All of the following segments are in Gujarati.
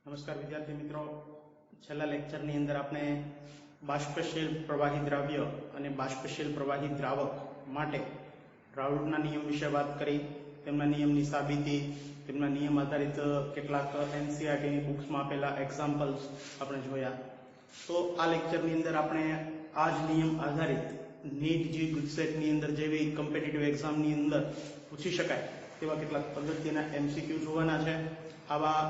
નમસ્કાર વિદ્યાર્થી મિત્રો, છેલ્લા લેક્ચરની અંદર આપણે બાષ્પશીલ પ્રવાહી દ્રાવ્ય અને બાષ્પશીલ પ્રવાહી દ્રાવક માટે રાઉલ્ટના નિયમ વિશે વાત કરી. તેમના નિયમની સાબિતી, તેમના નિયમ આધારિત કેટલાક એનસીઈઆરટીની બુક્સમાં આપેલા એક્ઝામ્પલ્સ આપણે જોયા. તો આ લેક્ચરની અંદર આપણે આ જ નિયમ આધારિત નીટ જી ગુજસેટની અંદર જેવી કોમ્પિટિટિવ એક્ઝામની અંદર પૂછી શકાય તેવા કેટલાક પદ્ધતિના એમસીક્યુ જોવાના છે. આવા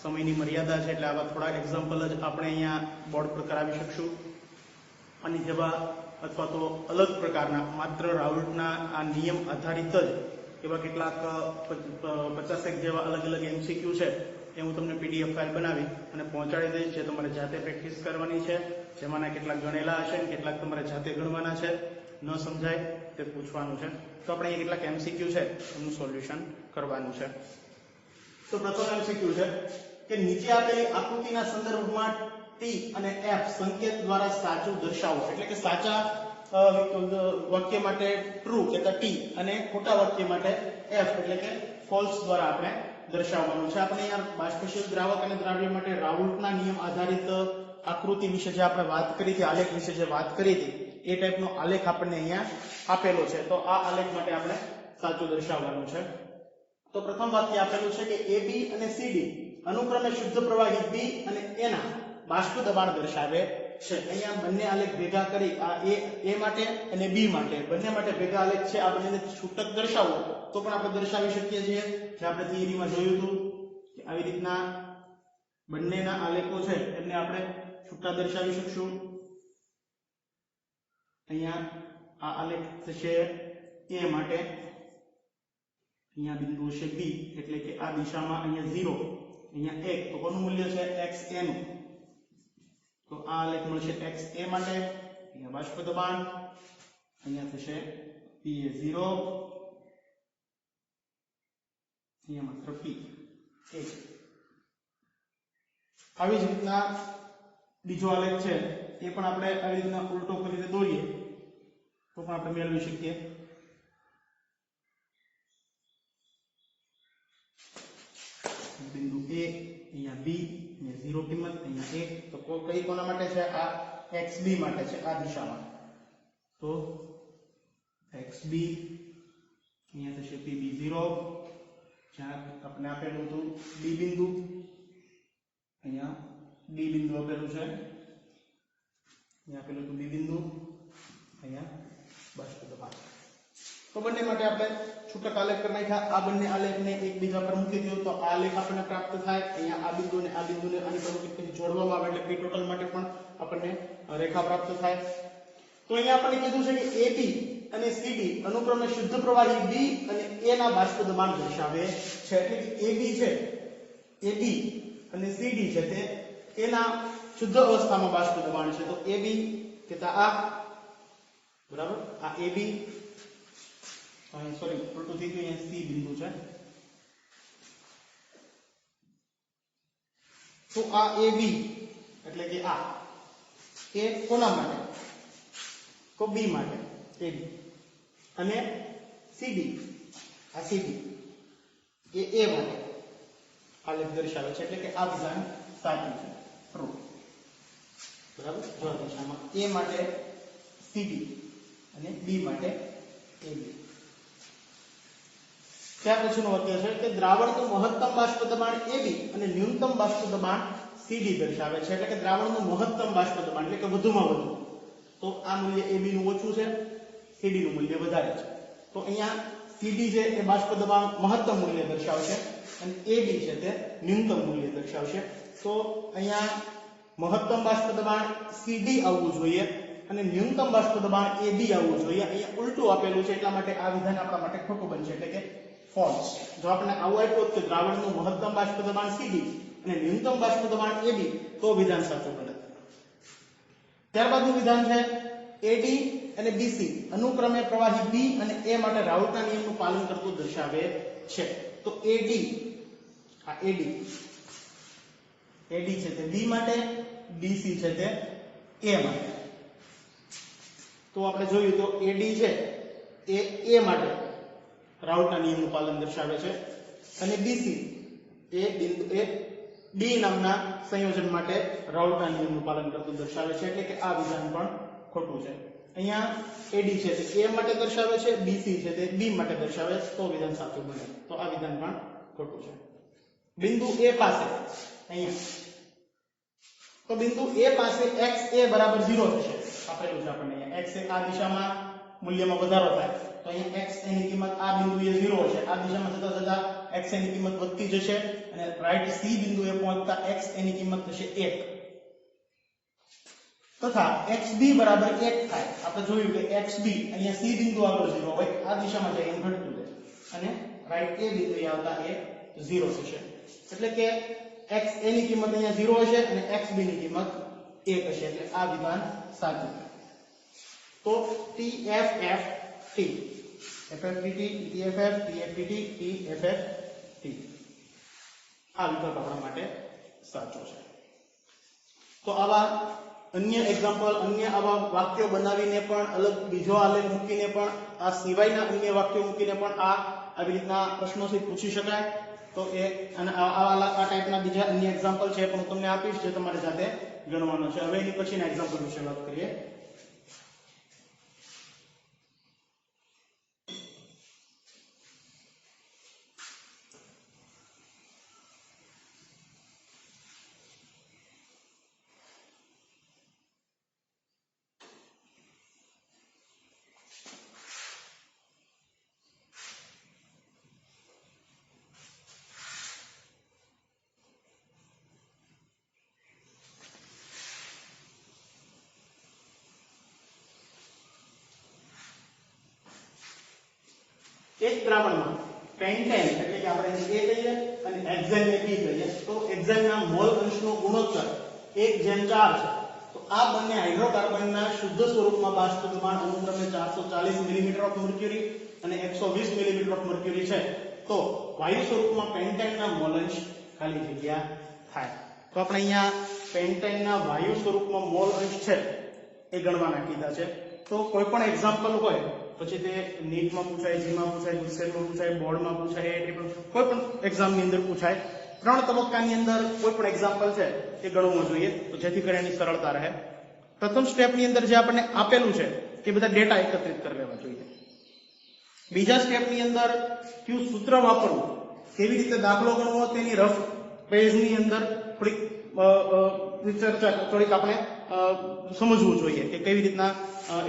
સમયની મર્યાદા છે એટલે આવા થોડા એક્ઝામ્પલ જ આપણે અહીંયા બોર્ડ પર કરાવી શકશું. અને જેવા અથવા તો અલગ પ્રકારના માત્ર રાઉલ્ટના આ નિયમ આધારિત જ એવા કેટલાક 50 જેવા અલગ અલગ એમસીક્યુ છે એ હું તમને પીડીએફ ફાઇલ બનાવી અને પહોંચાડી દઈશ, જે તમારે જાતે પ્રેક્ટિસ કરવાની છે. જેમાંના કેટલાક ગણેલા હશે અને કેટલાક તમારે જાતે ગણવાના છે. ન સમજાય તે પૂછવાનું છે. તો આપણે અહીંયા કેટલાક એમસીક્યુ છે એનું સોલ્યુશન કરવાનું છે. તો પ્રથમ એમસીક્યુ છે કે નીચે આપેલી આકૃતિના સંદર્ભમાં ટી અને એફ સંકેત દ્વારા સાચું દર્શાવો. એટલે કે સાચા વાક્ય માટે ટ્રુ કહેતા ટી અને ખોટા વાક્ય માટે એફ એટલે કે ફોલ્સ દ્વારા આપણે દર્શાવવાનું છે. આપણે અહીંયા બાષ્પશીલ દ્રાવક અને દ્રાવ્ય માટે રાઉલ્ટના નિયમ આધારિત આકૃતિ વિશે જે આપણે વાત કરી હતી, આલેખ વિશે જે વાત કરી હતી, એ ટાઈપનો આલેખ આપણને અહીંયા આપેલો છે. તો આ આલેખ માટે આપણે સાચું દર્શાવવાનું છે. તો પ્રથમ વાક્ય આપેલું છે કે AB અને CD અનુક્રમે શુદ્ધ પ્રવાહી B અને A ના બાષ્પ દબાણ દર્શાવે છે. અહીંયા બંને આલેખ ભેગા કરી આ A માટે અને B માટે બંને માટે ભેગા આલેખ છે. આ બંનેને છૂટક દર્શાવો તો પણ આપણે દર્શાવી શકીએ છીએ. જે આપણે થિયરીમાં જોયું હતું કે આવી રીતના બંનેના આલેખો છે એમને આપણે છૂટા દર્શાવી શકશું. અહીંયા આ આલેખ થશે A માટે, અહીંયા બિંદુ છે B એટલે કે આ દિશામાં અહીંયા 0, અહીંયા 1, તો કોનું મૂલ્ય છે XA નું. તો આ આલેખ મળશે XA માટે. અહીંયા બાષ્પ દબાણ અહીંયા થશે PA 0, અહીંયા માત્ર P 1. આવી જ રીતના બીજો આલેખ છે એ પણ આપણે આવી રીતના ઉલટો કરીને દોરીએ તો પણ આપણે મેળવી શકીએ. બિંદુ A, અહીંયા B, અહીંયા 0 કિંમત, અહીંયા 1. તો કઈ કોના માટે છે? આ XB માટે છે, આ દિશામાં. તો XB અહીંયા થશે PB 0, જ્યાં આપણે આપેલું હતું B બિંદુ, અહીંયા D બિંદુ આપેલું છે, અહીંયા આપેલું હતું B બિંદુ, અહીંયા બાષ્પ દબાણ. તો બંને માટે આપણે છૂટક આલેખ કરી નાખ્યા. આ બંને આલેખને એકબીજા પર મૂકી દો તો આ આલેખ આપણને પ્રાપ્ત થાય. અહીંયા આ બિંદુને આની પર મૂકી જોડવામાં આવે એટલે P ટોટલ માટે પણ આપણને રેખા પ્રાપ્ત થાય. તો અહીંયા આપણને કીધું છે કે AB અને CD અનુક્રમે શુદ્ધ પ્રવાહી B અને A ના બાષ્પ દબાણ દર્શાવે છે. એટલે કે AB છે, AB અને CD છે તે A ના શુદ્ધ અવસ્થામાં બાષ્પ દબાણ છે. તો AB કહેતા આ બરાબર, આ AB સોરી ઉલટું થઈ ગયું, અહીંયા C બિંદુ છે. તો આ AB એટલે કે આ એ કોના માટે? તો B માટે AB. અને CD, આ CD એ A માટે આલેખ દર્શાવે છે. એટલે કે આ વિધાન સાચું છે, ટ્રુ. બરાબર, જો દિશામાં A માટે CD અને B માટે AB. ત્યાર પછીનું વાક્ય છે કે દ્રાવણનું મહત્તમ બાષ્પ દબાણ AB અને ન્યૂનતમ બાષ્પ દબાણ CD દર્શાવે છે. એટલે કે દ્રાવણનું મહત્તમ બાષ્પ દબાણ એટલે કે વધુમાં વધુ. તો આ મૂલ્ય AB નું ઓછું છે, CD નું મૂલ્ય વધારે છે. તો અહીંયા CD છે એ બાષ્પ દબાણ મહત્તમ મૂલ્ય દર્શાવશે અને AB છે તે ન્યૂનતમ મૂલ્ય દર્શાવશે. તો અહીંયા મહત્તમ બાષ્પ દબાણ CD આવવું જોઈએ અને ન્યૂનતમ બાષ્પ દબાણ AB આવવું જોઈએ. અહીંયા ઉલટું આપેલું છે એટલા માટે આ વિધાન આપણા માટે ખોટું બનશે, એટલે કે ફોલ્સ. જો આપણે આવું આપ્યું કે દ્રાવણનું મહત્તમ બાષ્પ દબાણ CD અને ન્યૂનતમ બાષ્પ દબાણ AB તો વિધાન સાચું બને. ત્યારબાદનું વિધાન છે AD અને BC અનુક્રમે પ્રવાહી B અને A માટે રાઉલ્ટના નિયમનું પાલન કરતું દર્શાવે છે. તો AD, આ AD છે તે B માટે, BC છે તે A માટે. તો આપણે જોયું તો AD છે એ A માટે રાઉલ્ટના નિયમનું પાલન દર્શાવે છે અને BC એ બિંદુ ડી નામના સંયોજન માટે રાઉલ્ટના નિયમનું પાલન કરતું દર્શાવે છે, એટલે કે આ વિધાન પણ ખોટું છે. અહીંયા એડી છે તે એ માટે દર્શાવે છે, બીસી છે તે બી માટે દર્શાવે છે, તો વિધાન સાચું બને. તો આ વિધાન પણ ખોટું છે. બિંદુ એ પાસે અહીંયા તો બિંદુ એ પાસે x a બરાબર 0 થશે. આપેલું છે આપણને અહીંયા x એ આ દિશામાં મૂલ્યમાં વધારો થાય તો અહીંયા x a ની કિંમત આ બિંદુએ 0 છે. આ દિશામાં જતા જતા x a ની કિંમત વધતી જશે અને રાઈટ c બિંદુએ પહોંચતા x a ની કિંમત થશે 1 તથા xb બરાબર 1 થાય. આપણે જોયું કે xb અહીંયા c બિંદુ આગળ 0 હોય, આ દિશામાં જઈને ઘટતું જાય અને રાઈટ a બિંદુએ આવતા એ 0 થશે. એટલે કે x a ની કિંમત અહીંયા 0 હશે અને xb ની કિંમત 1 હશે, એટલે આ વિધાન સાચું. તો TFFT FFTT TFF TFTT TFFT આ વિકલ્પ આપણા માટે સાચો છે. તો આવા અન્ય એક્ઝામ્પલ, અન્ય આવા વાક્યો બનાવીને પણ, અલગ બીજો આલેખ મૂકીને પણ, આ સિવાયના અન્ય વાક્યો મૂકીને પણ આવી રીતના પ્રશ્નોથી પૂછી શકાય. તો એ અને આ ટાઈપના બીજા અન્ય એક્ઝામ્પલ છે પણ હું તમને આપીશ, જે તમારે જાતે ગણવાનો છે. હવે એની પછીના એક્ઝામ્પલ વિશે વાત કરીએ. એક દ્રાવણમાં પેન્ટેન એટલે કે આપણે A કહીએ અને હેક્ઝેન ને B કહીએ, તો હેક્ઝેનના મોલ અંશનો ગુણોત્તર 1:4 છે. તો આ બંને હાઇડ્રોકાર્બનના શુદ્ધ સ્વરૂપમાં બાષ્પ દબાણ અનુક્રમે 440 મિલીમીટર ઓફ મર્ક્યુરી અને 120 મિલીમીટર ઓફ મર્ક્યુરી છે. તો વાયુ સ્વરૂપમાં પેન્ટેનના મોલ અંશ ખાલી જગ્યા થાય. તો આપણે અહીંયા પેન્ટેનના વાયુ સ્વરૂપમાં મોલ અંશ છે એ ગણવાના કીધા છે. તો કોઈ પણ એક્ઝામ્પલ હોય, પછી તે નીટમાં પૂછાય, જીમાં પૂછાય, ગુસ્સેલમાં પૂછાય, બોર્ડમાં પૂછાય, કોઈ પણ એક્ઝામની અંદર પૂછાય, 3 તબક્કાની અંદર કોઈ પણ એક્ઝામ્પલ છે એ ગણવું જોઈએ, તો જેથી કરીને એની સરળતા રહે. પ્રથમ સ્ટેપની અંદર જે આપણને આપેલું છે તે બધા ડેટા એકત્રિત કરી લેવા જોઈએ. બીજા સ્ટેપની અંદર કયું સૂત્ર વાપરવું, કેવી રીતે દાખલો ગણવો, તેની રફ પેજની અંદર થોડીક આપણે સમજવું જોઈએ કે કેવી રીતના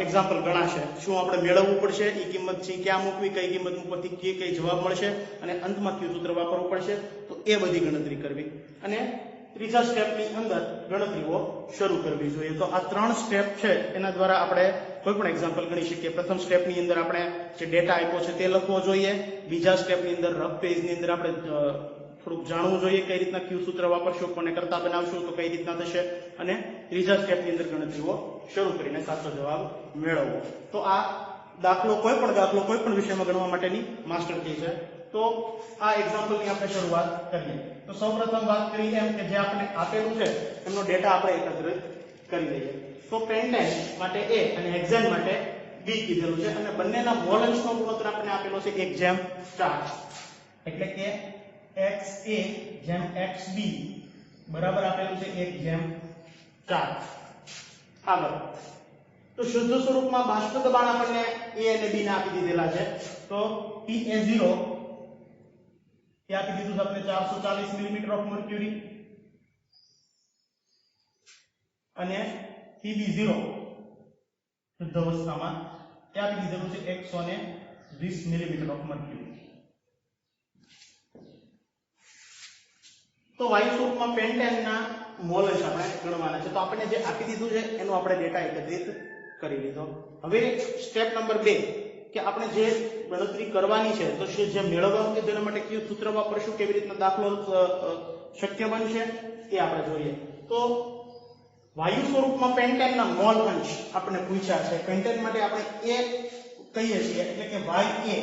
એક્ઝામ્પલ ગણાશે, શું આપણે મેળવવું પડશે, એ કિંમત છે ક્યાં મૂકવી, કઈ કિંમત મૂકવાથી કઈ જવાબ મળશે અને અંતમાં કયું સૂત્ર વાપરવું પડશે, તો એ બધી ગણતરી કરવી. અને ત્રીજા સ્ટેપની અંદર ગણતરીઓ શરૂ કરવી જોઈએ. તો આ 3 સ્ટેપ છે એના દ્વારા આપણે કોઈ પણ એક્ઝામ્પલ ગણી શકીએ. પ્રથમ સ્ટેપની અંદર આપણે જે ડેટા આપ્યો છે તે લખવો જોઈએ. બીજા સ્ટેપની અંદર રફ પેજની અંદર આપણે થોડુંક જાણવું જોઈએ કઈ રીતના કયું સૂત્ર વાપરશું, કોને કરતા બનાવશું તો કઈ રીતના થશે, અને ત્રીજા સ્ટેપની અંદર ગણતરીઓ શરૂ કરીને સાચો જવાબ મેળવવો. તો આ દાખલો કોઈ પણ વિષયમાં ગણવા માટેની માસ્ટર કી છે. તો આ એક્ઝામ્પલની આપણે શરૂઆત કરીએ. તો સૌપ્રથમ વાત કરીએ એમ કે જે આપણે આપેલું છે એમનો ડેટા આપણે એકત્રિત કરી લઈએ. તો પેન્ટેન માટે A અને હેક્ઝેન માટે B કીધેલું છે અને બંનેના મોલ અંશનો ગુણોત્તર આપણને આપેલો છે 1:4. એટલે કે XA/XB બરાબર આપેલું છે 1:4. આગળ તો શુદ્ધ સ્વરૂપમાં બાષ્પ દબાણ આપણને A અને B ને આપી દીધેલા છે. તો PA0 એ આપી દીધું છે આપણે 440 મિલીમીટર ઓફ મર્ક્યુરી અને PB0 શુદ્ધ અવસ્થામાં એ આપી દીધેલું છે 120 મિલીમીટર ઓફ મર્ક્યુરી. તો વાયુ સ્વરૂપમાં પેન્ટેનના મોલ અંશ આપણે ગણવાના છે. તો આપણે જે આપી દીધું છે એનો આપણે ડેટા એકત્રિત કરી લીધો. હવે સ્ટેપ નંબર 2 કે આપણે જે ગણતરી કરવાની છે તો જે મેળવવાનું છે તેના માટે કયું સૂત્ર વાપરશું, કેવી રીતના દાખલો શક્ય બનશે એ આપણે જોઈએ. તો વાયુ સ્વરૂપમાં પેન્ટેનના મોલ અંશ આપણે પૂછ્યા છે. પેન્ટેન માટે આપણે A કહીએ છીએ એટલે કે YA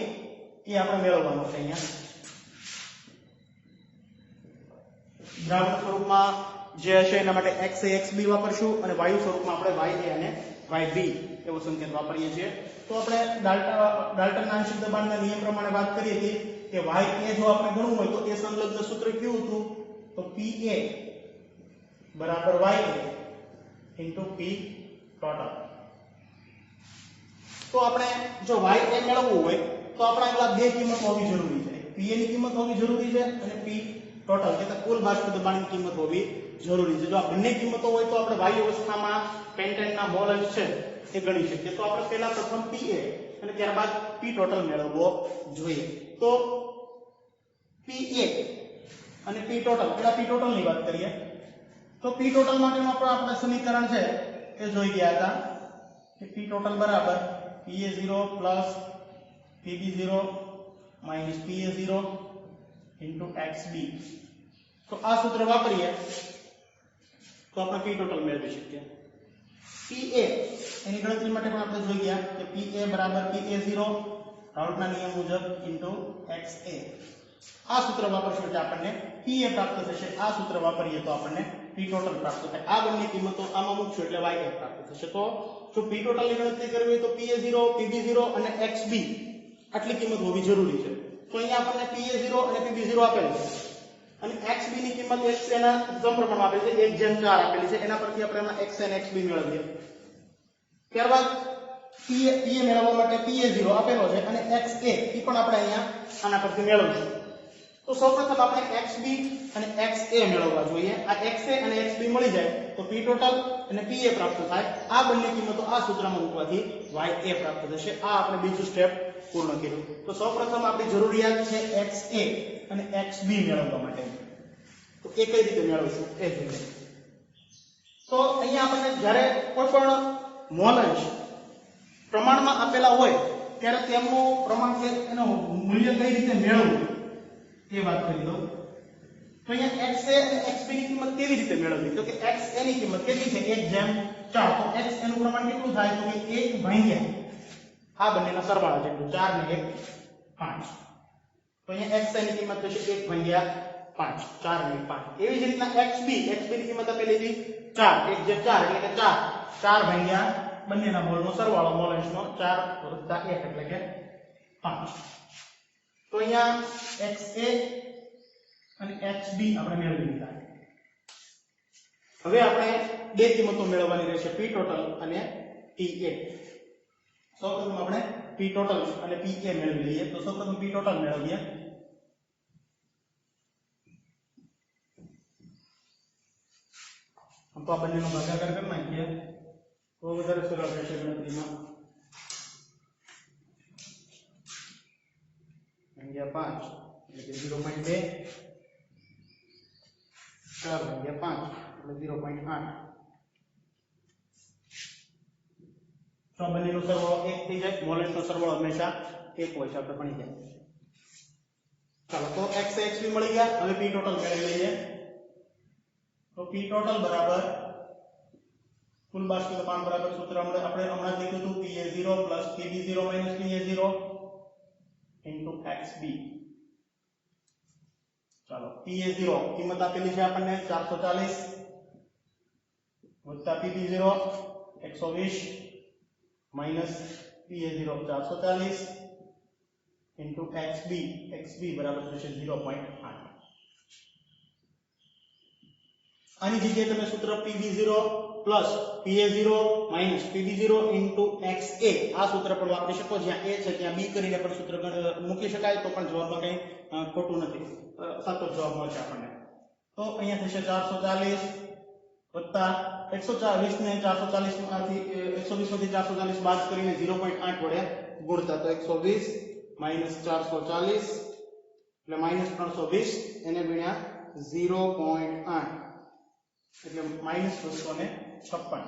એ આપણે મેળવવાનો છે. અહીંયા દ્રાવણ સ્વરૂપમાં જે હશે એના માટે XA XB વાપરશું અને વાયુ સ્વરૂપમાં આપણે YA અને YB એવો સંકેત વાપરીએ છીએ. તો આપણે ડાલ્ટનના આંશિક દબાણના નિયમ પ્રમાણે વાત કરી હતી કે YA જો આપણે ગણવું હોય તો એ સંલગ્ન સૂત્ર કયું હતું, તો PA બરાબર YA ઇન્ટુ P ટોટલ. તો આપણે જો YA મેળવવું હોય તો આપણે આગળ બે કિંમત હોવી જરૂરી છે. PA ની કિંમત હોવી જરૂરી છે અને P ટોટલ એટલે કુલ બાષ્પ દબાણની કિંમત હોવી જરૂરી છે. જો આ બંને કિંમતો હોય તો આપણે વાયુ અવસ્થામાં પેન્ટેનના મોલ અંશ છે એ ગણી શકીએ. તો આપણે પહેલા પ્રથમ PA અને ત્યારબાદ P ટોટલ મેળવવો જોઈએ. તો PA અને P ટોટલ, પહેલા P ટોટલ ની વાત કરીએ તો P ટોટલ માટેનું આપણે સમીકરણ છે એ જોઈ ગયા હતા કે P ટોટલ બરાબર PA0 plus PB0 minus PA0 into XB. તો આ સૂત્ર વાપરીએ તો આપણે P ટોટલ મેળવી શકીએ. PA એની ગણતરી માટે પણ આપણે જોઈ ગયા કે PA બરાબર PA0 રાઉલ્ટના નિયમ મુજબ ઇન્ટુ XA. આ સૂત્ર વાપરશું એટલે આપણને PA પ્રાપ્ત થશે. આ સૂત્ર વાપરીએ તો આપણને P ટોટલ પ્રાપ્ત થાય. આ બંને કિંમતો આમાં મૂકશું એટલે YA પ્રાપ્ત થશે. તો જો P ટોટલ ની ગણતરી કરવી હોય તો PA0 PB0 અને XB આટલી કિંમત હોવી જરૂરી છે. તો અહીંયા આપણને PA0 અને PB0 આપેલ છે અને XB ની કિંમત XA ના સમપ્રમાણમાં આપેલ છે, 1/4 આપેલી છે. એના પરથી આપણે એમાં XA અને XB મેળવીએ. ત્યારબાદ PA મેળવવા માટે PA0 આપેલો છે અને XA એ પણ આપણે અહીંયા આના પરથી મેળવીશું. તો સૌપ્રથમ આપણે XB અને XA મેળવવા જોઈએ. આ XA અને XB મળી જાય તો P ટોટલ અને PA પ્રાપ્ત થાય. આ બંને કિંમતો આ સૂત્રમાં મૂકવાથી YA પ્રાપ્ત થશે. આ આપણે બીજું સ્ટેપ પૂર્ણ કર્યું. તો સૌપ્રથમ આપણી જરૂરિયાત છે XA અને XB મેળવવા માટે. તો એ કઈ રીતે મેળવશું એ જોઈએ. તો અહીંયા આપણને જ્યારે કોઈ પણ મોલ અંશ પ્રમાણમાં આપેલા હોય ત્યારે તેમનું પ્રમાણ કે એનું મૂલ્ય કઈ રીતે મેળવવું એ વાત કરી દઉં. તો અહીંયા XA અને XB ની કિંમત કેવી રીતે મેળવવી? તો કે XA ની કિંમત કેટલી છે? 1/4. તો XA નું પ્રમાણ કેટલું થાય? તો કે 1/4 આ બંનેના સરવાળા જેટલું, 4 ને 1 5. તો અહીંયા XA ની કિંમત થશે 1/5, 4 ને 5. એવી જ રીતના XB ની કિંમત આપેલી હતી 4, 1/4 એટલે કે 4/4 બંનેના મોલનો સરવાળો, મોલ અંશનો 4 + 1 એટલે કે 5. તો અહીંયા XA અને XB આપણે મેળવી લીધા. હવે આપણે બે કિંમતો મેળવવાની રહેશે, P ટોટલ અને PA. સૌપ્રથમ આપણે P ટોટલ અને PA મેળવી લઈએ. તો સૌપ્રથમ P ટોટલ મેળવીએ. આમ તો આ બંનેનો ભાગાકાર કરી નાખીએ તો વધારે સરળ રહેશે ગણતરીમાં. 5 એટલે કે 0.2, 4/5 એટલે 0.8. તો બંનેનો સરવાળો 1 થઈ જાય. મોલ અંશનો સરવાળો હંમેશા 1 હોય છે, આપણે ભણી જાય. ચાલો, તો XA XB મળી ગયા. હવે P ટોટલ મેળવી લઈએ. તો P ટોટલ બરાબર કુલ બાષ્પ દબાણ બરાબર સૂત્ર આપણે હમણાં જ લખ્યું હતું, PA0 plus PB0 minus PA0 into XB. ચાલો, PA0 કિંમત આપેલી છે આપણને 440 વત્તા PB0 120 minus PA0 440 into XB બરાબર થશે 0.8. આની જગ્યાએ તમે સૂત્ર PB0 plus PA0 minus PB0 into XA આ સૂત્ર પણ વાપરી શકો. જ્યાં A છે ત્યાં B કરીને પણ સૂત્ર મૂકી શકાય તો પણ જવાબમાં કંઈ ખોટું નથી, સાચો જવાબ મળશે આપણને. તો અહીંયા થશે 440 વત્તા 120 ને 440 માંથી 120 માંથી 440 બાદ કરીને 0.8 વડે ગુણતા, તો 120 માઈનસ 440 એટલે માઈનસ 320 એને ગુણ્યા 0.8 એટલે માઈનસ 256.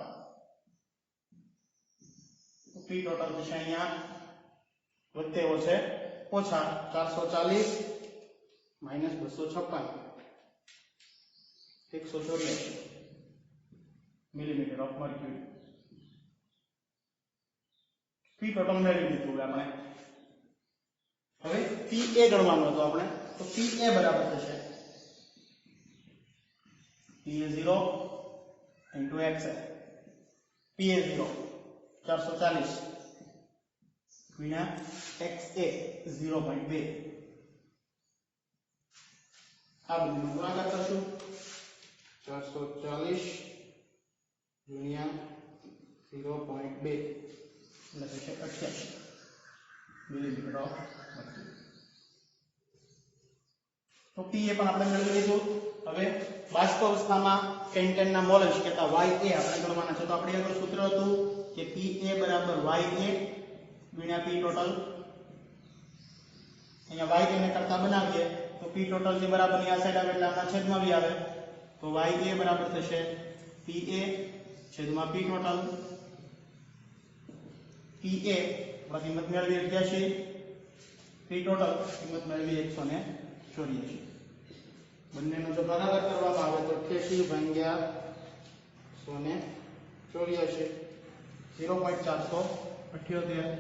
P ટોટલ થશે અહીંયા વધેવો છે ઓછા 440 minus 256 184 millimetre of mercury. P total મેળવી લીધું આપણે. હવે PA ગણવાનું હતું આપણે. તો PA બરાબર થશે PA0 into XA. PA0 440 ગુણ્યા XA 0.2. આ બંનેનો ગુણાકાર કરશું 440 ગુણ્યા 0.2 એટલે થશે 88 મિલીમીટર ઓફ મર્ક્યુરી. તો પી એ પણ આપણે મેળવી લીધું. હવે બાષ્પ અવસ્થામાં પેન્ટેનના મોલસ કહેતા Ya આપણે ગણવાના છે. તો આપણે આગળ સૂત્ર હતું કે Pa બરાબર Ya ગુણ્યા P ટોટલ. અહીંયા Ya ને કરતા બનાવીએ તો P ટોટલ જે બરાબર ની આ સાઈડ આવે એટલે આના છેદમાં બી આવે. તો Ya બરાબર થશે Pa છેદમાં P ટોટલ. Pa કિંમત મેળવી 88, P ટોટલ કિંમત મેળવી 184. બંનેનો જો ભાગાકાર કરવામાં આવે તો 88 ભાગ્યા 184 0.478.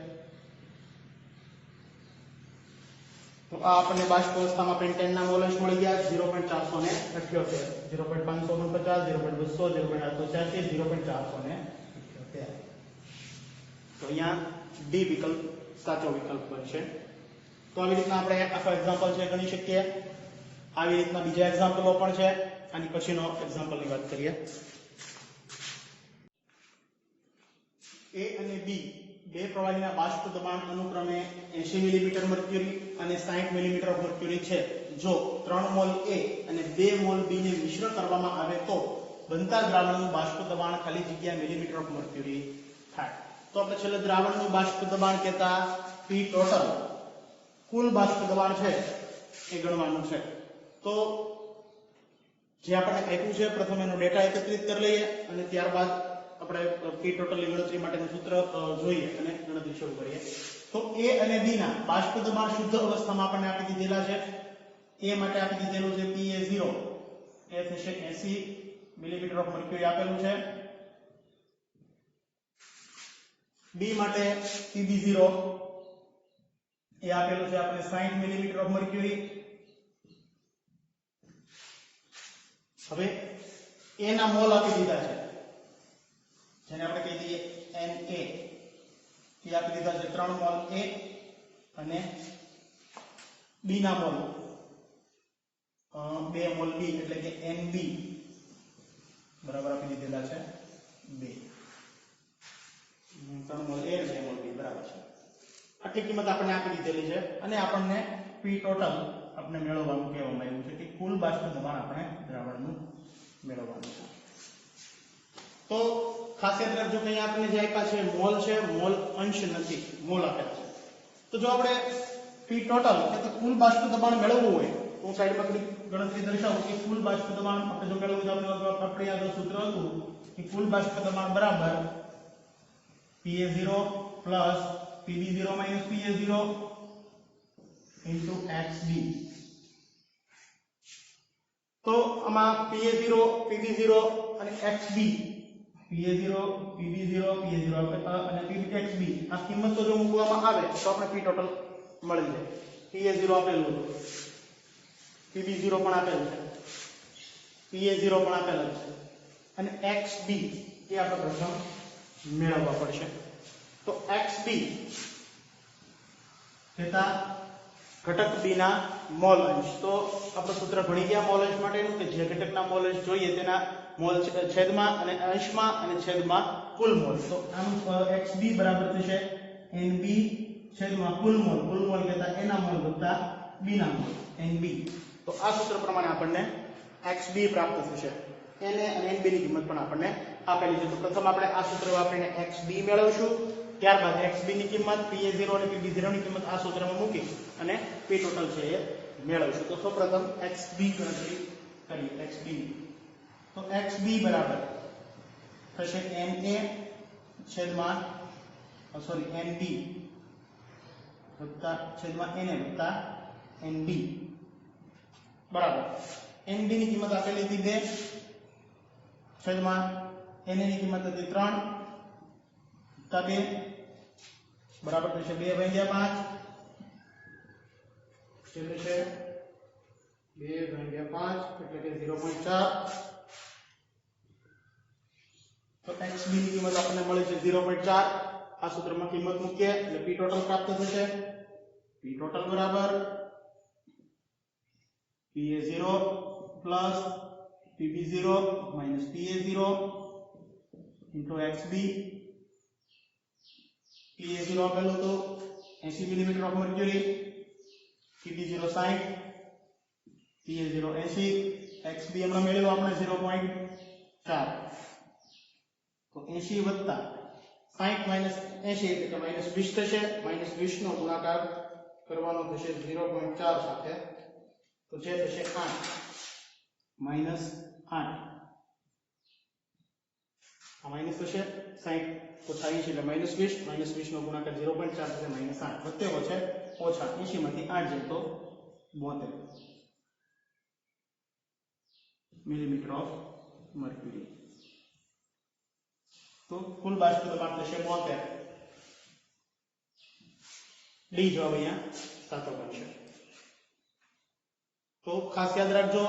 તો આ આપણને બાષ્પ અવસ્થામાં પેન્ટેનના મોલસ મળી ગયા 0.478, 0.549, 0.200, 0.886, 0.478. તો અહીંયા ડી વિકલ્પ સાચો વિકલ્પ બનશે. તો આવી રીતના આપણે આખો એક્ઝામ્પલ છે ગણી શકીએ. આવી રીતના બીજા એક્ઝામ્પલો પણ છે. આની પછીનો એક્ઝામ્પલની વાત કરીએ. A અને B બે પ્રવાહીના બાષ્પ દબાણ અનુક્રમે 80 મિલીમીટર મર્ક્યુરી અને 60 મિલીમીટર મર્ક્યુરી છે. જો 3 મોલ A અને 2 મોલ B ને મિશ્ર કરવામાં આવે તો બનતા દ્રાવણનું બાષ્પ દબાણ ખાલી જગ્યા મિલીમીટર ઓફ મર્ક્યુરી થાય. તો આપણે છેલ્લે દ્રાવણનું બાષ્પ દબાણ કહેતા P ટોટલ કુલ બાષ્પ દબાણ છે એ ગણવાનું છે. તો જે આપણે આપ્યું છે પ્રથમ એનો ડેટા એકત્રિત કરી લઈએ અને ત્યારબાદ આપણે P ટોટલ ની ગણતરી માટેનું સૂત્ર જોઈએ અને ગણતરી શરૂ કરીએ. તો A અને B ના બાષ્પ દબાણ શુદ્ધ અવસ્થામાં આપણને આપી દીધેલા છે. A માટે આપી દીધેલું છે Pa0 એ થશે 80 મિલીમીટર ઓફ મર્ક્યુરી આપેલું છે. B માટે Pb0 એ આપેલું છે આપણે 60 મિલીમીટર ઓફ મર્ક્યુરી. હવે A ના મોલ આપી દીધા છે જેને આપણે કહી દઈએ Na. એ આપી દીધા છે 3 મોલ A અને B ના મોલ 2 મોલ B એટલે કે Nb બરાબર આપી દીધેલા છે 2. 3 મોલ A અને 2 મોલ B બરાબર છે. આટલી કિંમત આપણને આપી દીધેલી છે અને આપણને P ટોટલ આપણે મેળવવાનું કહેવામાં આવ્યું છે કે કુલ બાષ્પ દબાણ આપણે દ્રાવણનું મેળવવાનું છે. તો ખાસ યાદ રાખજો કે અહીંયા આપણને જે આપ્યા છે મોલ છે, મોલ અંશ નથી, મોલ આપેલા છે. તો જો આપણે P ટોટલ એટલે કુલ બાષ્પ દબાણ મેળવવું હોય તો હું સાઈડમાં થોડી ગણતરી દર્શાવું કે કુલ બાષ્પ દબાણ આપણે જો મેળવવું તો આપણે આગળ સૂત્ર હતું કે કુલ બાષ્પ દબાણ બરાબર Pa0 plus Pb0 minus Pa0 into xb. તો આમાં Pa0 Pb0 અને xb Pa0 Pb0 Pa0 અને xb આ કિંમત જો મૂકવામાં આવે તો આપણે P ટોટલ મળી જાય. Pa0 આપેલું હતું, Pb0 પણ આપેલું છે, Pa0 પણ આપેલું છે અને xb એ આપણે પ્રથમ મેળવવા પડશે. તો xb કહેતા ઘટક B ના મોલ અંશ. તો આપણે સૂત્ર ભણી ગયા મોલ અંશ માટેનું કે જે ઘટકના મોલ અંશ જોઈએ તેના મોલ છેદમાં અને અંશમાં અને છેદમાં કુલ મોલ. તો આમ xb બરાબર થશે nb છેદમાં કુલ મોલ. કુલ મોલ કહેતા a ના મોલ વત્તા b ના મોલ nb. તો આ સૂત્ર પ્રમાણે આપણને xb પ્રાપ્ત થશે. Na અને nb ની કિંમત પણ આપણને આપેલી છે. તો પ્રથમ આપણે આ સૂત્ર વાપરીને xb મેળવશું, ત્યારબાદ xb ની કિંમત Pa0 અને Pb0 ની કિંમત આ સૂત્રમાં મૂકી અને P ટોટલ છે એ મેળવશું. તો સૌપ્રથમ xb ગણતરી કરીએ. xb તો xb બરાબર થશે Na છેદમાં nb વત્તા છેદમાં Na વત્તા nb બરાબર. nb ની કિંમત આપેલી હતી 2 છેદમાં Na ની કિંમત હતી 3 વત્તા 2 બરાબર થશે 2 ભાગ્યા 5 એટલે છે 2 ભાગ્યા 5 એટલે કે 0.4. તો xb ની કિંમત આપણને મળી છે 0.4. આ સૂત્રમાં કિંમત મૂકીએ એટલે P ટોટલ પ્રાપ્ત થશે. P ટોટલ બરાબર PA0 plus PB0 minus PA0 into XB। PA0 आपेલું તો 80 millimetre of mercury, PB0 60, PA0 80, XB હમણાં મેળવ્યો આપણે 0.4, તો 80 વત્તા 60 માઈનસ 80 એટલે કે માઈનસ 20 થશે, માઈનસ 20 નો ગુણાકાર કરવાનો થશે 0.4 સાથે, તો જે થશે 8 માઈનસ 8, આ માઈનસ થશે 60 ઓછા 80 એટલે માઈનસ 20, માઈનસ 20 નો ગુણાકાર 0.4 થશે માઈનસ 8, વત્તેવો છે ઓછા 80 માંથી 8 જાય તો 72 મિલીમીટર ઓફ મર્ક્યુરી। तो कुल बाष्प दबाण થશે 72। डी जवाब અહીંયા સાચો બનશે। तो ખાસ યાદ રાખજો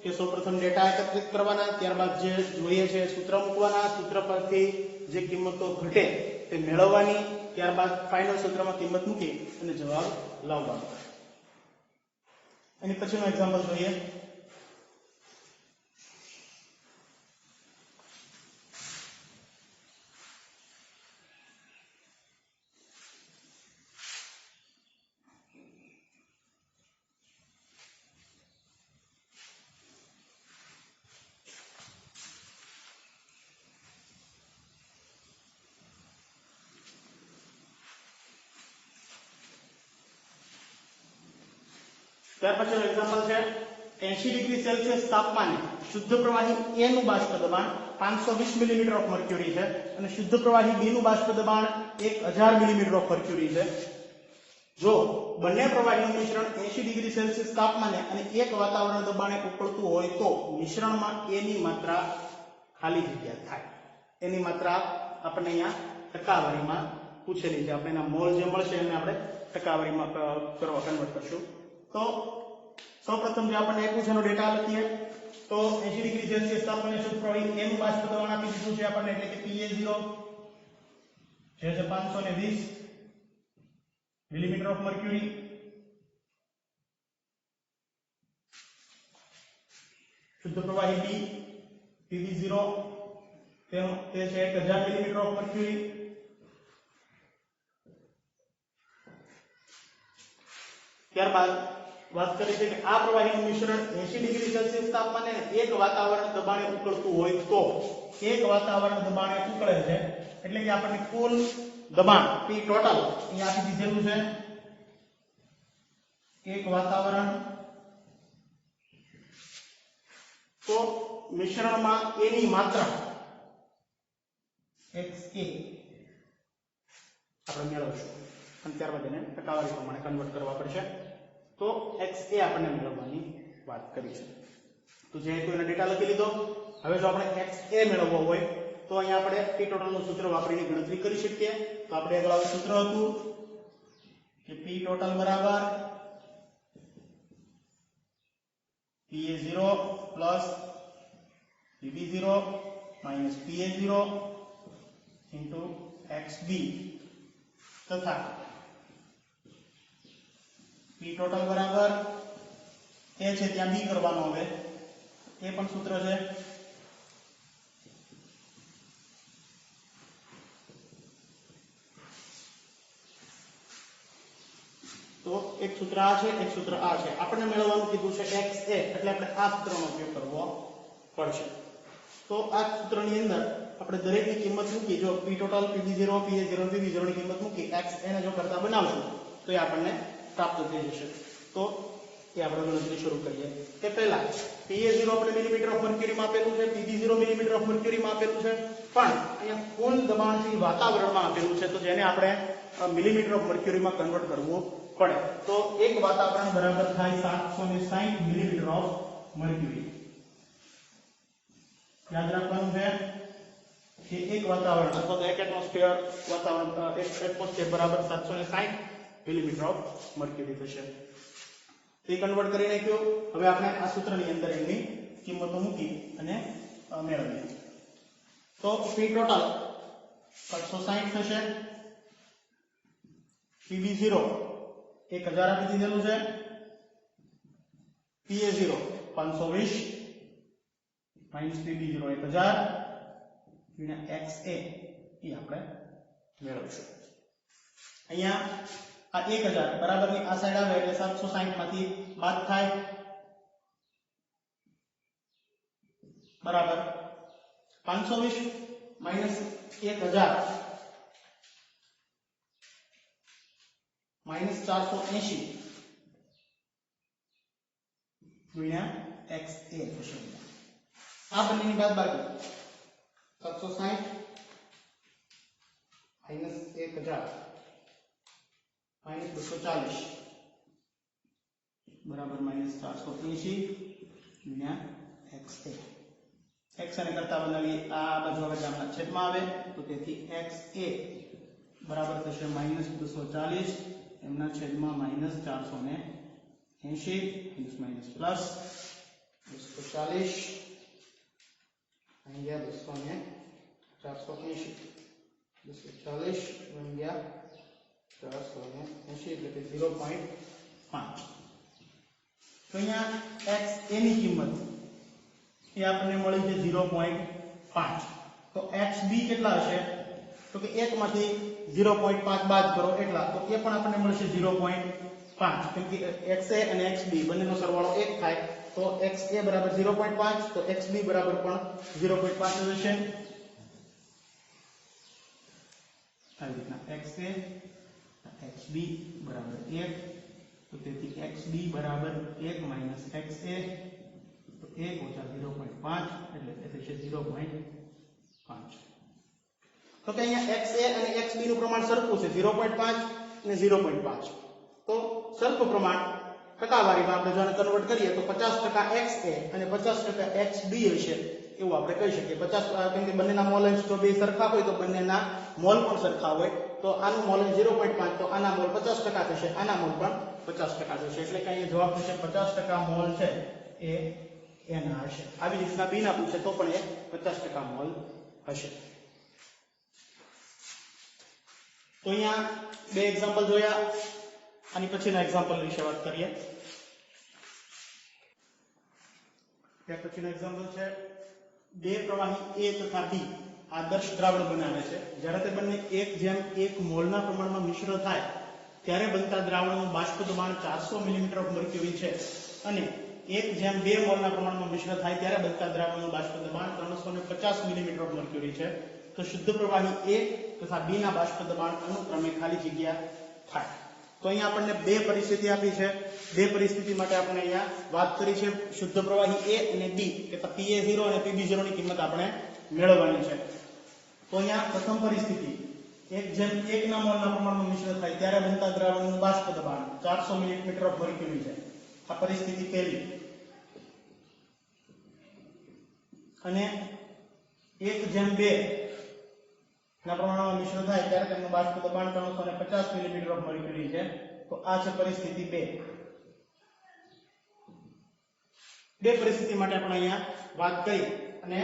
કે સૌપ્રથમ ડેટા એકત્રિત કરવાના, ત્યારબાદ જે જોઈએ છે સૂત્ર મૂકવાના, સૂત્ર પરથી જે કિંમતો ઘટે તે મેળવવાની, ત્યારબાદ ફાઇનલ સૂત્રમાં કિંમત મૂકી અને જવાબ લાવવાનો। એની પછીનો એક્ઝામ્પલ જોઈએ। ત્યાર પછીનો એક્ઝામ્પલ છે 80 ડિગ્રી સેલ્સિયસ તાપમાને શુદ્ધ પ્રવાહી A નું બાષ્પ દબાણ 520 મિલીમીટર ઓફ મર્ક્યુરી છે અને શુદ્ધ પ્રવાહી B નું બાષ્પ દબાણ 1000 મિલીમીટર ઓફ મર્ક્યુરી છે। જો બંને પ્રવાહીનું મિશ્રણ 80 ડિગ્રી સેલ્સિયસ તાપમાને અને 1 વાતાવરણ દબાણે ઉકળતું હોય તો મિશ્રણમાં A ની માત્રા ખાલી જગ્યા થાય। એની માત્રા આપણે અહીંયા ટકાવારીમાં પૂછેલી છે, આપણે એના મોલ જે મળશે એને આપણે ટકાવારીમાં કરવા કન્વર્ટ કરશું। तो સૌપ્રથમ જે આપણને આપ્યું છે એનો ડેટા લખીએ। તો 80 ડિગ્રી સેલ્સિયસ તાપમાને શુદ્ધ પ્રવાહી A નું બાષ્પ દબાણ આપી દીધું છે આપણને, એટલે કે PA0 જે છે 520 મિલીમીટર ઓફ મર્ક્યુરી, શુદ્ધ પ્રવાહી B PB0 તે છે 1000 મિલીમીટર ઓફ મર્ક્યુરી। ત્યારબાદ વાત કરી છે કે આ પ્રવાહીનું મિશ્રણ 80 ડિગ્રી સેલ્સિયસ તાપમાને 1 વાતાવરણ દબાણે ઉકળતું હોય તો 1 વાતાવરણ દબાણે ઉકળે છે, એટલે કે આપણને કુલ દબાણ P ટોટલ અહીંયા આપી દીધેલું છે। 1 વાતાવરણ તો મિશ્રણમાં A ની માત્રા XA આપણે મેળવશું અને ત્યારબાદ એને ટકાવારી પ્રમાણે કન્વર્ટ કરવા પડશે। तो XA આપણને મેળવવાની વાત કરી છે। તો જે કોઈનો ડેટા લખી લીધો। હવે જો આપણે XA મેળવવો હોય તો અહીંયા આપણે P ટોટલ નું સૂત્ર વાપરીને ગણતરી કરી શકીએ। તો આપણે આગળ આવું સૂત્ર હતું કે P ટોટલ બરાબર PA0 plus PB0 minus PA0 into XB તથા P ટોટલ બરાબર A છે ત્યાં B કરવાનો, હવે એ પણ સૂત્ર છે। તો એક સૂત્ર આ છે, એક સૂત્ર આ છે। આપણને મેળવવાનું કીધું છે XA, એટલે આપણે આ સૂત્રનો ઉપયોગ કરવો પડશે। તો આ સૂત્રની અંદર આપણે દરેકની કિંમત મૂકી, જો P total PB0 PA0 PB0 ની કિંમત મૂકી XA ને જો કરતા બનાવશું તો એ આપણને प्राप्त થઈ જશે। તો એ આપણે ગણતરી શરૂ કરીએ। તે પહેલા PA0 આપણે મિલીમીટર ઓફ મર્ક્યુરી માં આપેલું છે, PB0 મિલીમીટર ઓફ મર્ક્યુરી માં આપેલું છે, પણ અહીંયા કુલ દબાણ છે વાતાવરણમાં આપેલું છે, તો જેને આપણે મિલીમીટર ઓફ મર્ક્યુરી માં કન્વર્ટ કરવું પડે। તો એક વાતાવરણ બરાબર થાય 760 મિલીમીટર ઓફ મર્ક્યુરી। યાદ રાખવાનું છે કે એક વાતાવરણ અથવા તો એક એટમોસ્ફિયર વાતાવરણ એક એટમોસ્ફિયર બરાબર 760 મિલીમીટર ઓફ મર્ક્યુરી થશે। તે કન્વર્ટ કરી નાખ્યો। હવે આપણે આ સૂત્રની અંદર એની કિંમતો મૂકી અને મેળવીએ। તો P ટોટલ 760 થશે, PB0 1000 આપી દીધેલું છે, PA0 520 માઇનસ PB0 1000 ગુણ્યા XA એ આપણે મેળવશું. અહીંયા આ 1000 બરાબરની આ સાઈડ આવે એટલે 760 માંથી બાદ થાય બરાબર 520 માઇનસ 1000 માઇનસ 480 ગુણ્યા XA થશે. આ બંનેની બાદબાકી 760 માઇનસ 1000 માઇનસ 240 બરાબર માઇનસ 480 ગુણ્યા XA. x ને કરતા બનાવી આ બાજુ હવે ગામના છેદમાં આવે તો તેથી XA બરાબર થશે માઇનસ 240 એમના છેદમાં માઇનસ 480 માઇનસ પ્લસ 240 અહીંયા 200 ને 480 240 ગુણ્યા 480 એટલે કે 0.5. તો અહીંયા XA ની કિંમત એ આપણને મળી છે 0.5. તો XB કેટલા હશે તો કે 1 માંથી 0.5 બાદ કરો એટલા તો એ પણ આપણને મળશે 0.5 કેમ કે XA અને XB બંનેનો સરવાળો 1 થાય તો XA બરાબર 0.5 તો XB બરાબર પણ 0.5 હશે. આવી રીતના XA XB બરાબર 1 તો તેથી XB બરાબર 1 માઈનસ XA તો 1 ઓછા 0.5 એટલે તે થશે 0.5. તો કે અહીંયા XA અને XB નું પ્રમાણ સરખું છે 0.5 અને 0.5. તો સરખું પ્રમાણ ટકાવારીમાં આપણે જો કન્વર્ટ કરીએ તો 50% XA અને 50% XB હશે એવું આપણે કહી શકીએ. 50 કેમ કે બંનેના મોલ જો બે સરખા હોય તો બંનેના મોલ પણ સરખા હોય તો આનું મોલ 0.5 તો આના મોલ 50% થશે આના મોલ પણ 50% થશે એટલે કે અહીંયા જવાબ થશે 50% મોલ છે એ એના હશે. આવી રીતના બી ના પૂછે તો પણ એ 50% મોલ હશે. તો અહીંયા બે એક્ઝામ્પલ જોયા આની પછીના એક્ઝામ્પલ વિશે વાત કરીએ. ત્યાર પછીનો એક્ઝામ્પલ છે બે પ્રવાહી A તથા B આદર્શ દ્રાવણ બનાવે છે. જ્યારે તે બંને 1:1 મોલના પ્રમાણમાં મિશ્ર થાય ત્યારે બનતા દ્રાવણનું બાષ્પ દબાણ 400 મિલીમીટર ઓફ મર્ક્યુરી છે અને 1:2 મોલના પ્રમાણમાં મિશ્ર થાય ત્યારે બનતા દ્રાવણનું બાષ્પ દબાણ 350 મિલીમીટર ઓફ મર્ક્યુરી છે. તો શુદ્ધ પ્રવાહી A તથા B ના બાષ્પ દબાણ અનુક્રમે ખાલી જગ્યા થાય. તો અહીંયા આપણને બે પરિસ્થિતિ આપી છે. બે પરિસ્થિતિ માટે આપણે અહીંયા વાત કરી છે શુદ્ધ પ્રવાહી A અને B કે PA0 અને PB0 ની કિંમત આપણે મેળવવાની છે. તો અહીંયા પ્રથમ પરિસ્થિતિ 1:1 ના મોલના પ્રમાણમાં મિશ્ર થાય ત્યારે બનતા દ્રાવણનું બાષ્પ દબાણ 400 મિલીમીટર ઓફ મર્ક્યુરી છે. આ પરિસ્થિતિ પહેલી. અને 1:2 ના પ્રમાણમાં મિશ્ર થાય ત્યારે તેમનું બાષ્પ દબાણ 350 મિલીમીટર ઓફ મર્ક્યુરી છે. તો આ છે પરિસ્થિતિ 2. બે પરિસ્થિતિ માટે આપણે અહીંયા વાત કરી અને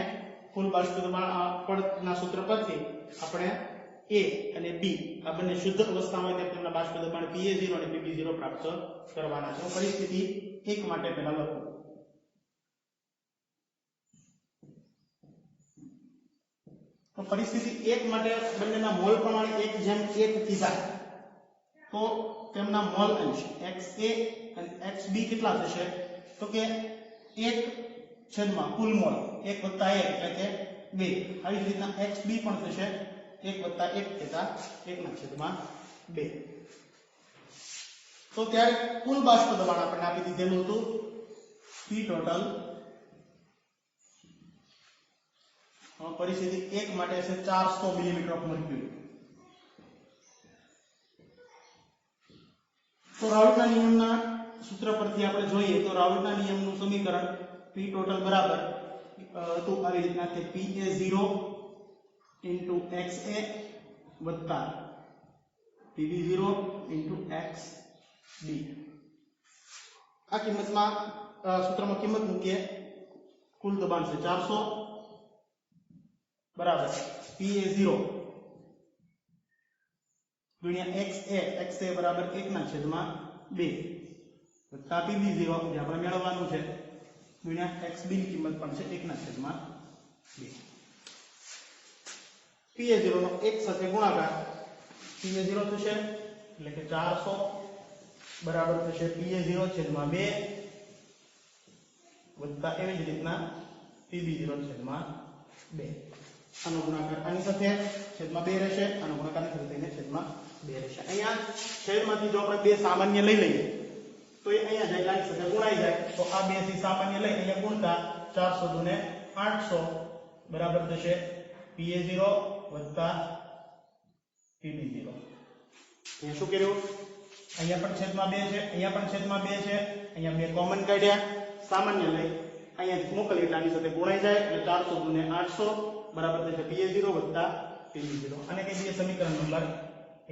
કુલ બાષ્પ દબાણ પદના સૂત્ર પરથી આપણે A અને B આ બંને શુદ્ધ અવસ્થામાં હોય તેમના બાષ્પ દબાણ PA0 અને PB0 પ્રાપ્ત કરવાના છે. પરિસ્થિતિ 1 માટે પહેલા લખું. તો પરિસ્થિતિ 1 માટે બંનેના મોલ પ્રમાણે 1:1 કીધા તો તેમના મોલ અંશ XA અને XB કેટલા થશે તો કે 1 છેદમાં કુલ મોલ 1 + 1 એટલે કે 2. આવી રીતના XB પણ થશે 1 + 1 થતા 1/2. તો ત્યારે કુલ બાષ્પ દબાણ આપણને આપી દીધેલું હતું P ટોટલ પરિસ્થિતિ 1 માટે છે 400 મિલીમીટર ઓફ મર્ક્યુરી. તો રાઉલ્ટના નિયમના સૂત્ર પરથી આપણે જોઈએ તો રાઉલ્ટના નિયમનું સમીકરણ P ટોટલ બરાબર હતું આવી રીતના કે PA0 * XA વત્તા PB0 * XB. આ કિંમતમાં સૂત્રમાં કિંમત મૂકીએ કુલ દબાણ છે 400 બરાબર PA0 ગુણ્યા XA બરાબર 1/2 વત્તા PB0 જે આપણે મેળવવાનું છે ગુણ્યા XB ની કિંમત પણ છે 1/2. PA0 નો 1 સાથે ગુણાકાર PA0 થશે એટલે કે 400 બરાબર થશે PA0/2 વત્તા એવી જ રીતના PB0/2. આનો ગુણાકાર આની સાથે છેદમાં 2 રહેશે, આનો ગુણાકાર આની સાથે થઈને છેદમાં 2 રહેશે. અહીંયા છેદમાંથી જો આપણે 2 સામાન્ય લઈ લઈએ તો એ અહીંયા જાય આની સાથે ગુણાઈ જાય તો આ 2 થી સામાન્ય લઈ અહીંયા ગુણતા 400 દુને 800 બરાબર થશે PA0 વત્તા PB0. અહીંયા શું કર્યું? અહીંયા પણ છેદમાં 2 છે, અહીંયા પણ છેદમાં 2 છે, અહીંયા 2 કોમન કાઢ્યા, સામાન્ય લઈ અહીંયા મોકલી એટલે આની સાથે ગુણાઈ જાય એટલે 400 દુને 800 બરાબર થશે PA0 વત્તા PB0. અને કહી દઈએ સમીકરણ નંબર 1.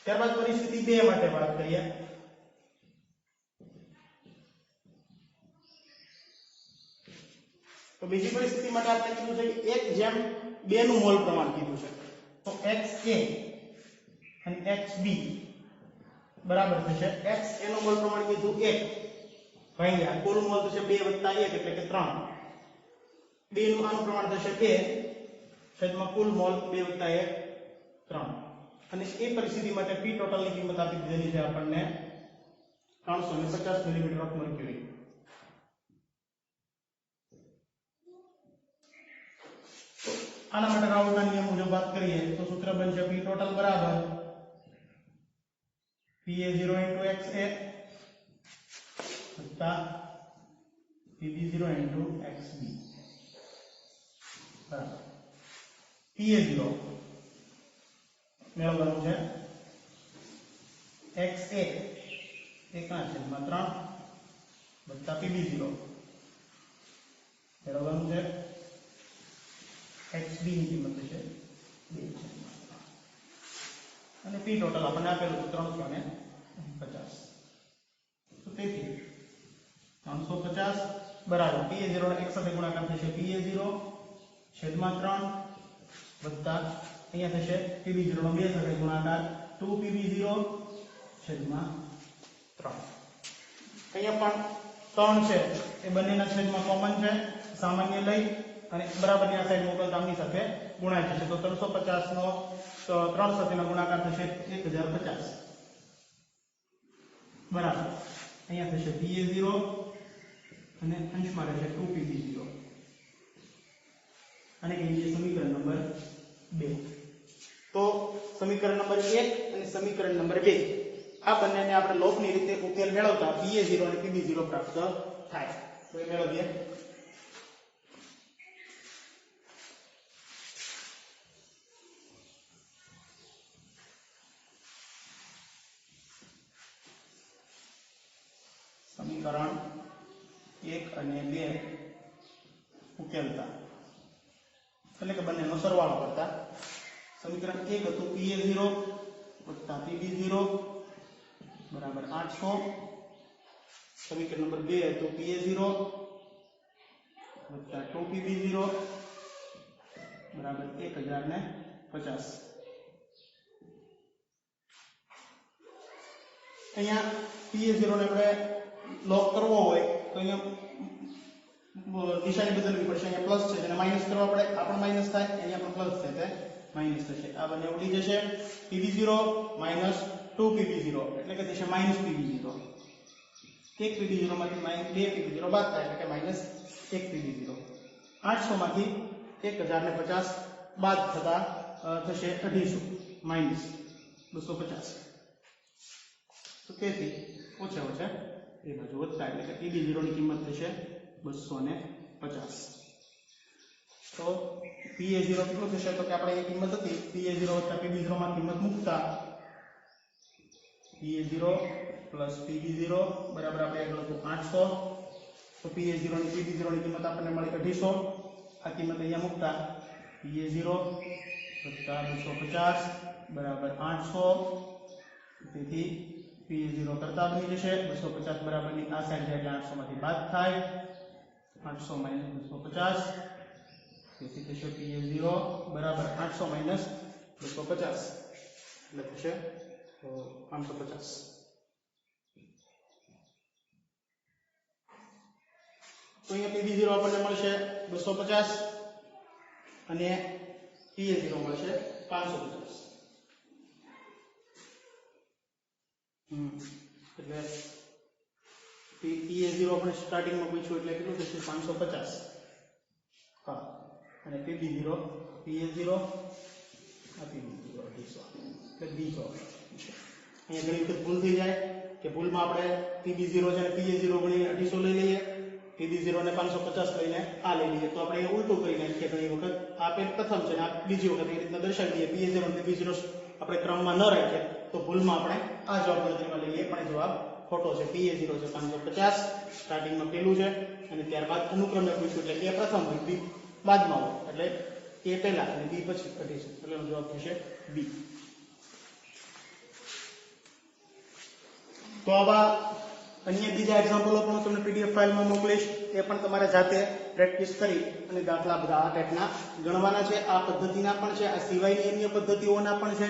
ત્યારબાદ પરિસ્થિતિ 2 માટે વાત કરીએ. તો બીજી પરિસ્થિતિ માટે આપણે કીધું છે કે 1/2 નું મોલ પ્રમાણ કીધું છે. તો XA અને XB બરાબર થશે XA નું મોલ પ્રમાણ કીધું 1 ભાગ્યા કુલ મોલ થશે 2 + 1 એટલે કે 3. 2 નું આનું પ્રમાણ થશે 2 છેદમાં કુલ મોલ 2 + 1 3. અને એ પરિસ્થિતિ માટે P ટોટલ ની કિંમત આપી દીધેલી છે આપણને 350 મિલીમીટર ઓફ મર્ક્યુરી. તો આના માટે રાઉલના નિયમ મુજબ વાત કરીએ તો સૂત્ર બનશે P ટોટલ બરાબર PA0 * XA વત્તા PB0 * XB બરાબર. PA0 મેળવવાનું છે XA 1/3 વત્તા PB0 મેળવવાનું છે XB ની કિંમત છે 2/3 અને P ટોટલ આપણને આપેલું છે 350. તો તેથી 350 બરાબર PA0 નો 1 સાથે ગુણાકાર થશે PA0/3 વત્તા અહીંયા થશે PB0 નો 2 સાથે ગુણાકાર 2PB0/3. અહીંયા પણ 3 છે એ બંનેના છેદમાં કોમન છે, સામાન્ય લઈ અને બરાબરની આ સાઈડ મોકલતા આમની સાથે ગુણાય જશે. તો 350 નો 3 સાથેનો ગુણાકાર થશે 1050 બરાબર. અહીંયા થશે PA0 અને અંશમાં રહેશે 2PB0 અને કહીએ સમીકરણ નંબર 2. તો સમીકરણ નંબર 1 અને સમીકરણ નંબર 2 આ બંનેને આપણે લોપની રીતે ઉકેલ મેળવતા PA0 અને PB0 પ્રાપ્ત થાય. તો એ મેળવીએ. સમીકરણ 1 અને 2 ઉકેલતા એટલે કે બંનેનો સરવાળો કરતા સમીકરણ 1 હતું PA0 વત્તા PB0 બરાબર 800. સમીકરણ નંબર 2 હતું PA0 વત્તા 2PB0 બરાબર 1050. અહીંયા PA0 ને આપણે લોક કરવો હોય તો અહીંયા દિશાને બદલવી પડશે. અહીંયા પ્લસ છે તેને માઈનસ કરવા પડે, આ પણ માઈનસ થાય, અહીંયા પણ પ્લસ છે તે માઈનસ થશે. આ બંને ઉડી જશે. PB0 - 2PB0 એટલે કે થશે -PB0. 1 PB0 માંથી -2 PB0 બાદ થાય એટલે કે -1 PB0. 800 માંથી 1050 બાદ થતા થશે 250 -250. તો તેથી ઓછા એ બાજુ વધતા એટલે કે PB0 ની કિંમત થશે 250. તો PA0 કેટલું થશે તો કે આપણે એ કિંમત હતી PA0 વત્તા PB0 માં કિંમત મૂકતા PA0 પ્લસ PB0 બરાબર આપણે આગળ લખું 800. તો PA0 ની PB0 ની કિંમત આપણને મળી 250. આ કિંમત અહીંયા મૂકતા PA0 વત્તા 250 બરાબર 800. તેથી PA0 કરતા બની જશે 250 બરાબરની આ સાઈડ જાય એટલે 800 માંથી બાદ થાય 800 - 250. તેથી થશે PA0 બરાબર 800 - 250 એટલે થશે 550. તો અહીંયા PB0 આપણને મળશે 250 અને PA0 મળશે 550. એટલે PA0 આપણે સ્ટાર્ટિંગમાં પૂછ્યું એટલે કેટલું થશે 550. હા, અને PB0 PA0 આ PB0 એટલે બીજો. અહીંયા ઘણી વખત ભૂલ થઈ જાય કે ભૂલમાં આપણે PB0 છે અને PA0 ગણી 250 લઈ લઈએ, PB0 ને 550 લઈને આ લઈ લઈએ, તો આપણે ઉલટું કરી નાખીએ ઘણી વખત. આ પ્રથમ છે ને આ બીજી વખત એ રીતના દર્શાવી દઈએ. PA0 અને PB0 આપણે ક્રમમાં ન રાખીએ તો ભૂલમાં આપણે આ જવાબ ગણતરીમાં લઈએ, પણ જવાબ ખોટો છે. PA0 છે 550, સ્ટાર્ટિંગમાં પહેલું છે અને ત્યારબાદ અનુક્રમે પૂછ્યું એટલે A પ્રથમ હોય, B બાદમાં હોય, એટલે A પહેલા અને B પછી 250, એટલે એનો જવાબ થશે B. તો આવા અન્ય બીજા એક્ઝામ્પલો પણ તમને PDF ફાઇલમાં મોકલીશ, એ પણ તમારે જાતે પ્રેક્ટિસ કરી અને દાખલા બધા આ ટાઈપના ગણવાના છે. આ પદ્ધતિના પણ છે, આ સિવાયની અન્ય પદ્ધતિઓના પણ છે.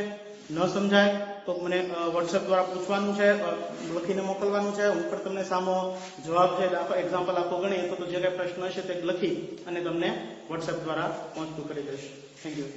ન સમજાય તો મને WhatsApp દ્વારા પૂછવાનું છે, લખીને મોકલવાનું છે. હું પણ તમને સામો જવાબ છે એક્ઝામ્પલ આખો ગણીએ તો જે કંઈ પ્રશ્ન હશે તે લખી અને તમને WhatsApp દ્વારા પહોંચતું કરી દઈશ. Thank you.